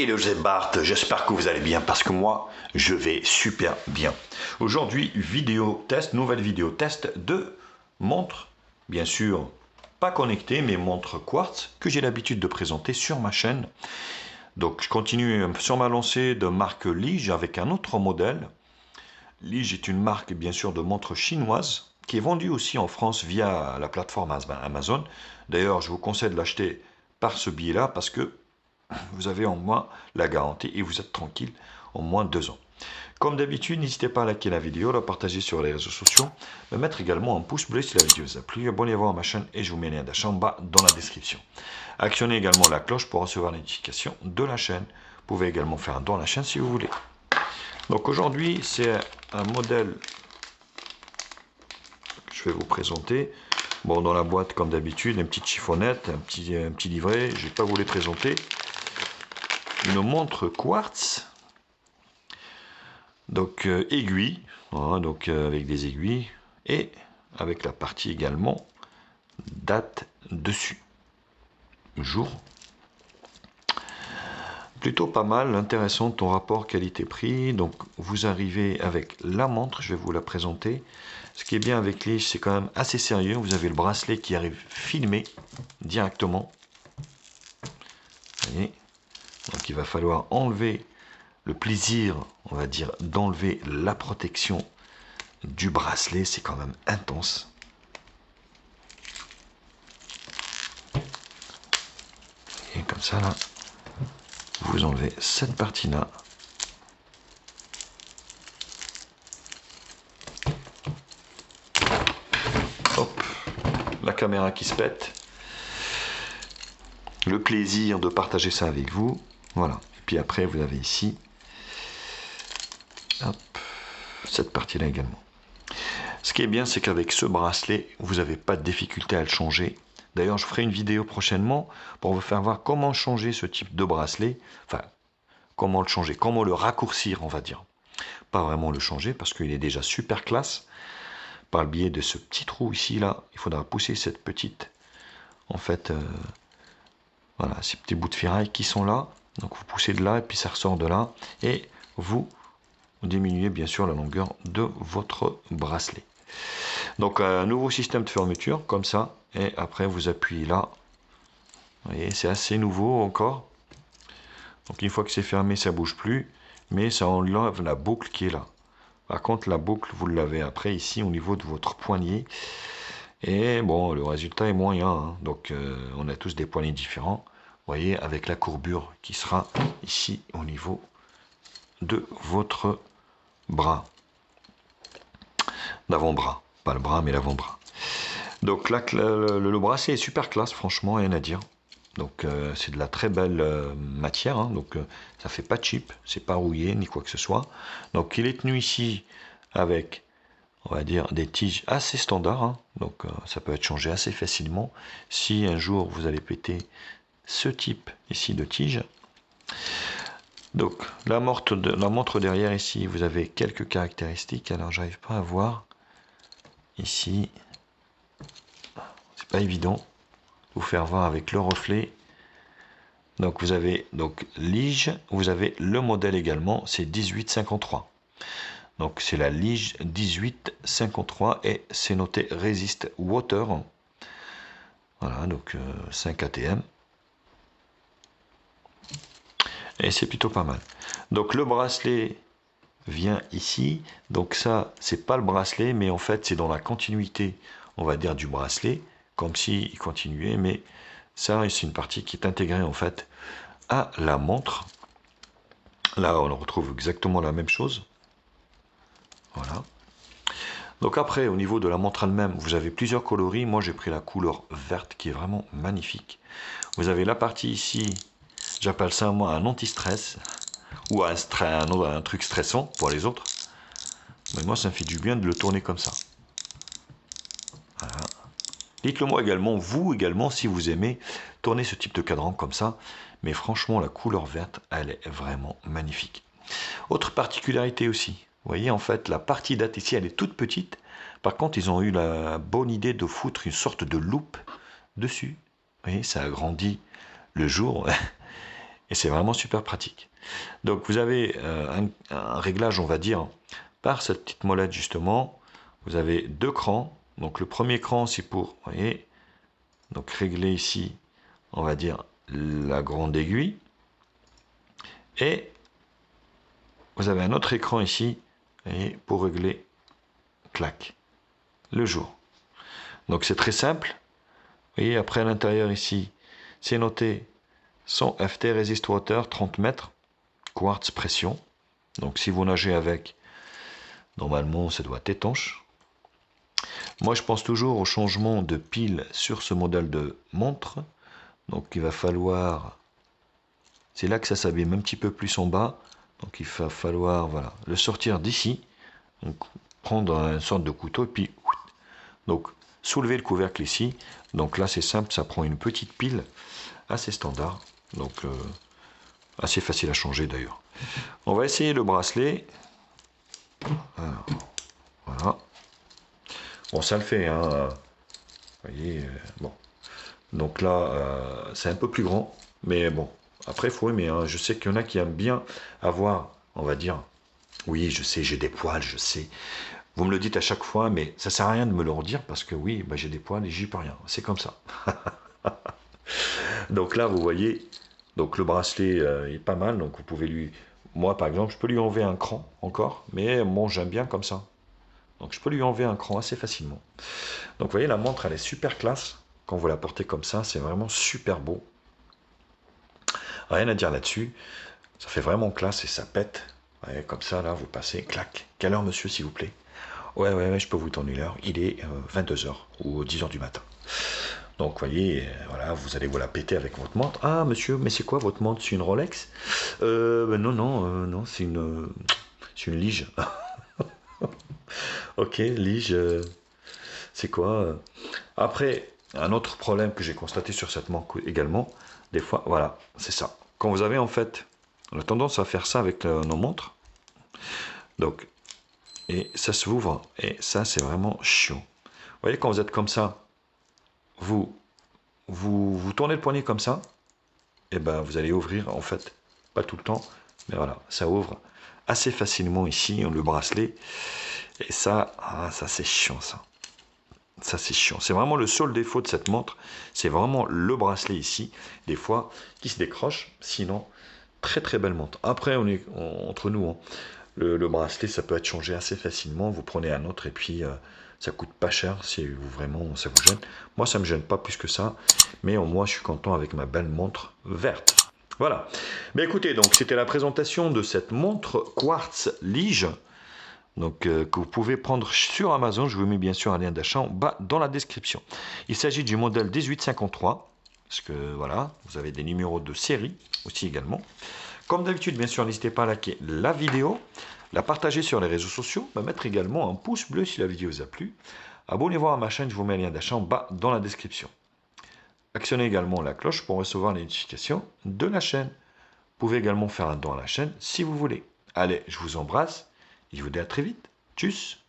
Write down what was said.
Hello, c'est Bart, j'espère que vous allez bien parce que moi, je vais super bien. Aujourd'hui, vidéo test, nouvelle vidéo test de montre, bien sûr, pas connectée, mais montre quartz que j'ai l'habitude de présenter sur ma chaîne. Donc, je continue sur ma lancée de marque Lige avec un autre modèle. Lige est une marque, bien sûr, de montre chinoise qui est vendue aussi en France via la plateforme Amazon. D'ailleurs, je vous conseille de l'acheter par ce biais-là parce que vous avez en moins la garantie et vous êtes tranquille en moins de 2 ans. Comme d'habitude, n'hésitez pas à liker la vidéo, la partager sur les réseaux sociaux, me mettre également un pouce bleu si la vidéo vous a plu, abonnez-vous à ma chaîne et je vous mets le lien d'achat en bas dans la description. Actionnez également la cloche pour recevoir les notifications de la chaîne. Vous pouvez également faire un don à la chaîne si vous voulez. Donc aujourd'hui, c'est un modèle que je vais vous présenter. Bon, dans la boîte, comme d'habitude, une petite chiffonnette, un petit livret. Je n'ai pas voulu présenter. Une montre quartz, donc aiguille, voilà, donc avec des aiguilles et avec la partie également date dessus, jour. Plutôt pas mal, intéressant ton rapport qualité-prix. Donc vous arrivez avec la montre, je vais vous la présenter. Ce qui est bien avec Lige, c'est quand même assez sérieux. Vous avez le bracelet qui arrive filmé directement. Vous voyez, donc il va falloir enlever le plaisir, on va dire, d'enlever la protection du bracelet, c'est quand même intense. Et comme ça, là, vous enlevez cette partie-là. Hop, la caméra qui se pète. Le plaisir de partager ça avec vous. Voilà. Et puis après, vous avez ici, hop, cette partie-là également. Ce qui est bien, c'est qu'avec ce bracelet, vous n'avez pas de difficulté à le changer. D'ailleurs, je ferai une vidéo prochainement pour vous faire voir comment changer ce type de bracelet. Enfin, comment le changer, comment le raccourcir, on va dire. Pas vraiment le changer parce qu'il est déjà super classe. Par le biais de ce petit trou ici, là, il faudra pousser cette petite, en fait, voilà, ces petits bouts de ferraille qui sont là. Donc vous poussez de là et puis ça ressort de là. Et vous diminuez bien sûr la longueur de votre bracelet. Donc un nouveau système de fermeture comme ça. Et après vous appuyez là. Vous voyez, c'est assez nouveau encore. Donc une fois que c'est fermé, ça bouge plus. Mais ça enlève la boucle qui est là. Par contre, la boucle, vous l'avez après ici au niveau de votre poignet. Et bon, le résultat est moyen. Hein. Donc, on a tous des poignets différents. Vous voyez, avec la courbure qui sera ici au niveau de votre bras. D'avant-bras. Pas le bras, mais l'avant-bras. Donc là, le bracelet est super classe, franchement, rien à dire. Donc, c'est de la très belle matière. Hein. Donc, ça fait pas cheap. C'est pas rouillé, ni quoi que ce soit. Donc, il est tenu ici avec, on va dire, des tiges assez standards. Hein. Donc, ça peut être changé assez facilement. Si un jour, vous allez péter ce type ici de tige. Donc, la montre derrière ici, vous avez quelques caractéristiques. Alors, j'arrive pas à voir. Ici, c'est pas évident de vous faire voir avec le reflet. Donc, vous avez donc Lige, vous avez le modèle également, c'est 1853. Donc, c'est la Lige 1853 et c'est noté Resist Water. Voilà, donc 5 ATM. Et c'est plutôt pas mal. Donc, le bracelet vient ici. Donc, ça, c'est pas le bracelet, mais en fait, c'est dans la continuité, on va dire, du bracelet, comme s'il continuait. Mais ça, c'est une partie qui est intégrée, en fait, à la montre. Là, on retrouve exactement la même chose. Voilà. Donc après, au niveau de la montre elle-même, vous avez plusieurs coloris. Moi, j'ai pris la couleur verte qui est vraiment magnifique. Vous avez la partie ici, j'appelle ça moi un anti-stress ou un truc stressant pour les autres. Mais moi, ça me fait du bien de le tourner comme ça. Voilà. Dites-le moi également, vous également, si vous aimez tourner ce type de cadran comme ça. Mais franchement, la couleur verte, elle est vraiment magnifique. Autre particularité aussi, vous voyez, en fait, la partie date ici, elle est toute petite. Par contre, ils ont eu la bonne idée de foutre une sorte de loupe dessus. Vous voyez, ça agrandit le jour. et c'est vraiment super pratique. Donc vous avez un réglage, on va dire, par cette petite molette justement. Vous avez deux crans. Donc le premier cran, c'est pour, vous voyez, donc régler ici, on va dire, la grande aiguille. Et vous avez un autre écran ici, et pour régler, clac, le jour. Donc c'est très simple. Vous voyez, après à l'intérieur ici, c'est noté son FT Resist Water 30 mètres, quartz pression. Donc si vous nagez avec, normalement ça doit être étanche. Moi je pense toujours au changement de pile sur ce modèle de montre. Donc il va falloir, c'est là que ça s'abîme un petit peu plus en bas. Donc il va falloir, voilà, le sortir d'ici. Donc prendre une sorte de couteau et puis donc soulever le couvercle ici. Donc là c'est simple, ça prend une petite pile assez standard. Donc assez facile à changer d'ailleurs. On va essayer le bracelet. Alors, voilà. Bon, ça le fait, hein. Vous voyez, bon. Donc là, c'est un peu plus grand, mais bon. Après, il faut aimer, hein. Je sais qu'il y en a qui aiment bien avoir, on va dire, oui, je sais, j'ai des poils, je sais. Vous me le dites à chaque fois, mais ça sert à rien de me le redire parce que oui, bah, j'ai des poils et j'y peux rien. C'est comme ça. Donc là, vous voyez, donc le bracelet est pas mal, donc vous pouvez lui... Moi, par exemple, je peux lui enlever un cran encore, mais bon, j'aime bien comme ça. Donc je peux lui enlever un cran assez facilement. Donc vous voyez, la montre, elle est super classe. Quand vous la portez comme ça, c'est vraiment super beau. Rien à dire là-dessus. Ça fait vraiment classe et ça pète. Ouais, comme ça, là, vous passez, clac. Quelle heure, monsieur, s'il vous plaît? Ouais, je peux vous donner l'heure. Il est 22h ou 10h du matin. Donc, vous voyez, voilà, vous allez vous la péter avec votre montre. Ah, monsieur, mais c'est quoi votre montre? C'est une Rolex? Non, c'est une Lige. Ok, Lige, c'est quoi? Après, un autre problème que j'ai constaté sur cette montre également, des fois, voilà, c'est ça. Quand vous avez en fait, on a tendance à faire ça avec nos montres. Donc, et ça s'ouvre, et ça, c'est vraiment chiant. Vous voyez, quand vous êtes comme ça, vous tournez le poignet comme ça, et ben vous allez ouvrir, en fait, pas tout le temps, mais voilà, ça ouvre assez facilement ici, le bracelet. Et ça, ça c'est chiant ça. Ça c'est chiant. C'est vraiment le seul défaut de cette montre. C'est vraiment le bracelet ici, des fois, qui se décroche. Sinon, très très belle montre. Après, on est entre nous. Hein. Le bracelet, ça peut être changé assez facilement. Vous prenez un autre et puis ça coûte pas cher si vous, vraiment ça vous gêne. Moi, ça me gêne pas plus que ça. Mais au moins, je suis content avec ma belle montre verte. Voilà. Mais écoutez, donc c'était la présentation de cette montre Quartz Lige. Donc, que vous pouvez prendre sur Amazon. Je vous mets bien sûr un lien d'achat en bas dans la description. Il s'agit du modèle 1853, parce que voilà, vous avez des numéros de série aussi également. Comme d'habitude, bien sûr, n'hésitez pas à liker la vidéo, la partager sur les réseaux sociaux, mettre également un pouce bleu si la vidéo vous a plu. Abonnez-vous à ma chaîne, je vous mets un lien d'achat en bas dans la description. Actionnez également la cloche pour recevoir les notifications de la chaîne. Vous pouvez également faire un don à la chaîne si vous voulez. Allez, je vous embrasse. Je vous dis à très vite. Tchuss!